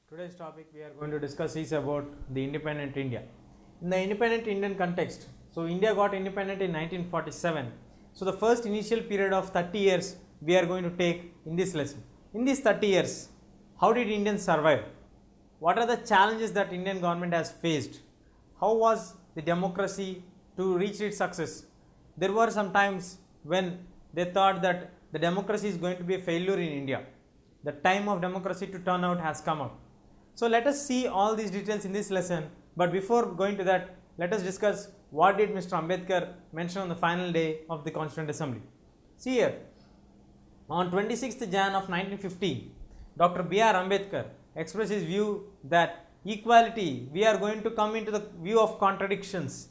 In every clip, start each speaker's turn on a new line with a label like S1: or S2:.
S1: Today's topic we are going to discuss is about the independent India. In the independent Indian context, so India got independent in 1947. So the first initial period of 30 years we are going to take in this lesson. In these 30 years, how did Indians survive? What are the challenges that Indian government has faced? How was the democracy to reach its success? There were some times when they thought that the democracy is going to be a failure in India. The time of democracy to turn out has come up. So let us see all these details in this lesson, but before going to that, let us discuss what did Mr. Ambedkar mention on the final day of the Constituent Assembly. See here, on 26th Jan of 1950, Dr. B.R. Ambedkar expressed his view that equality, we are going to come into the view of contradictions,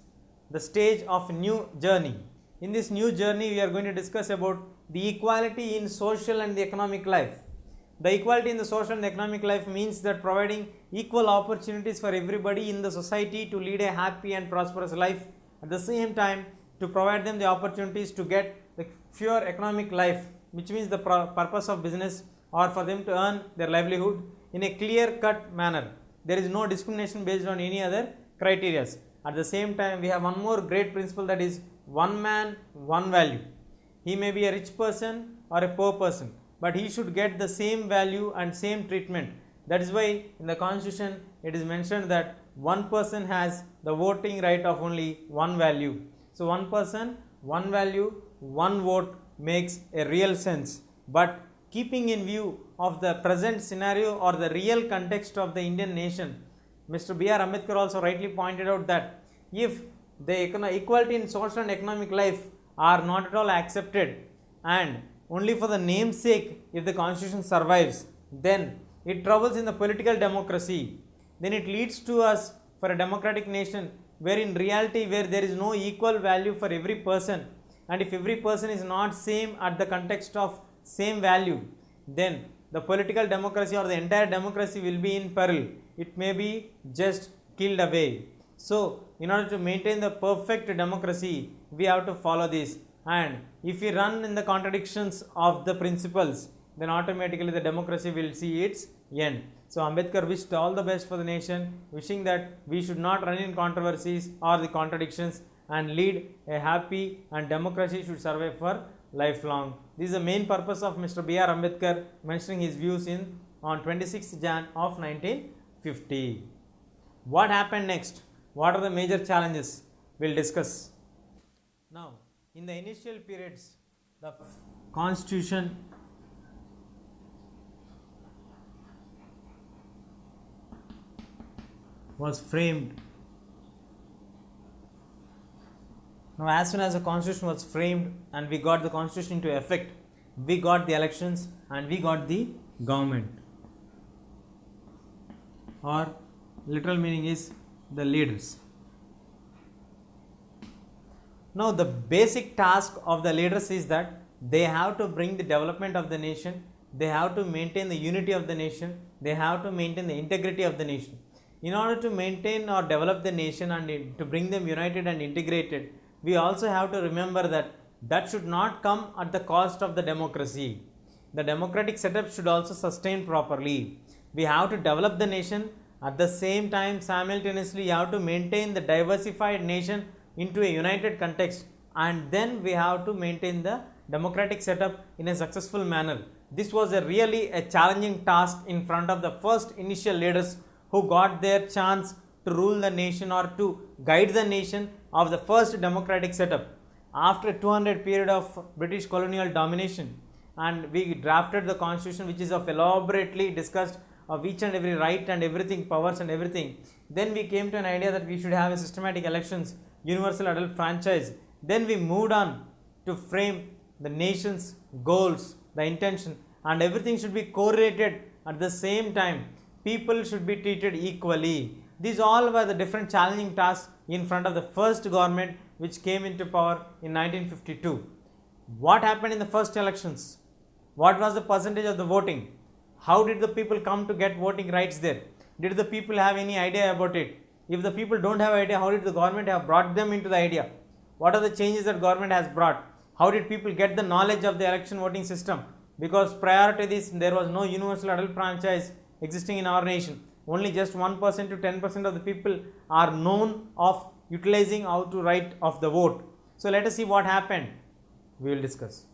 S1: the stage of new journey. In this new journey, we are going to discuss about the equality in social and the economic life. The equality in the social and economic life means that providing equal opportunities for everybody in the society to lead a happy and prosperous life, at the same time to provide them the opportunities to get the pure economic life, which means the purpose of business or for them to earn their livelihood in a clear cut manner. There is no discrimination based on any other criteria. At the same time, we have one more great principle, that is one man, one value. He may be a rich person or a poor person, but he should get the same value and same treatment. That is why in the constitution it is mentioned that one person has the voting right of only one value. So one person, one value, one vote makes a real sense. But keeping in view of the present scenario or the real context of the Indian nation, Mr. B.R. Ambedkar also rightly pointed out that if the equality in social and economic life are not at all accepted, and only for the name's sake, if the constitution survives, then it troubles in the political democracy. Then it leads to us for a democratic nation where in reality where there is no equal value for every person, and if every person is not same at the context of same value, then the political democracy or the entire democracy will be in peril. It may be just killed away. So in order to maintain the perfect democracy, we have to follow this. And if we run in the contradictions of the principles, then automatically the democracy will see its end. So Ambedkar wished all the best for the nation, wishing that we should not run in controversies or the contradictions and lead a happy, and democracy should survive for lifelong. This is the main purpose of Mr. B.R. Ambedkar mentioning his views on 26th Jan of 1950. What happened next? What are the major challenges? We'll discuss. Now, in the initial periods, the constitution was framed. Now, as soon as the constitution was framed and we got the constitution into effect, we got the elections and we got the government, or literal meaning is the leaders. Now, the basic task of the leaders is that they have to bring the development of the nation, they have to maintain the unity of the nation, they have to maintain the integrity of the nation. In order to maintain or develop the nation and to bring them united and integrated, we also have to remember that that should not come at the cost of the democracy. The democratic setup should also sustain properly. We have to develop the nation, at the same time simultaneously we have to maintain the diversified nation into a united context, and then we have to maintain the democratic setup in a successful manner. This was really a challenging task in front of the first initial leaders who got their chance to rule the nation or to guide the nation of the first democratic setup. After 200 period of British colonial domination, and we drafted the constitution, which is of elaborately discussed of each and every right and everything, powers and everything. Then we came to an idea that we should have a systematic elections, universal adult franchise. Then we moved on to frame the nation's goals, the intention, and everything should be correlated at the same time. People should be treated equally. These all were the different challenging tasks in front of the first government which came into power in 1952. What happened in the first elections? What was the percentage of the voting? How did the people come to get voting rights there? Did the people have any idea about it? If the people don't have idea, how did the government have brought them into the idea? What are the changes that government has brought? How did people get the knowledge of the election voting system? Because prior to this, there was no universal adult franchise, existing in our nation. Only just 1% to 10% of the people are known of utilizing how to right of the vote. So let us see what happened. We will discuss.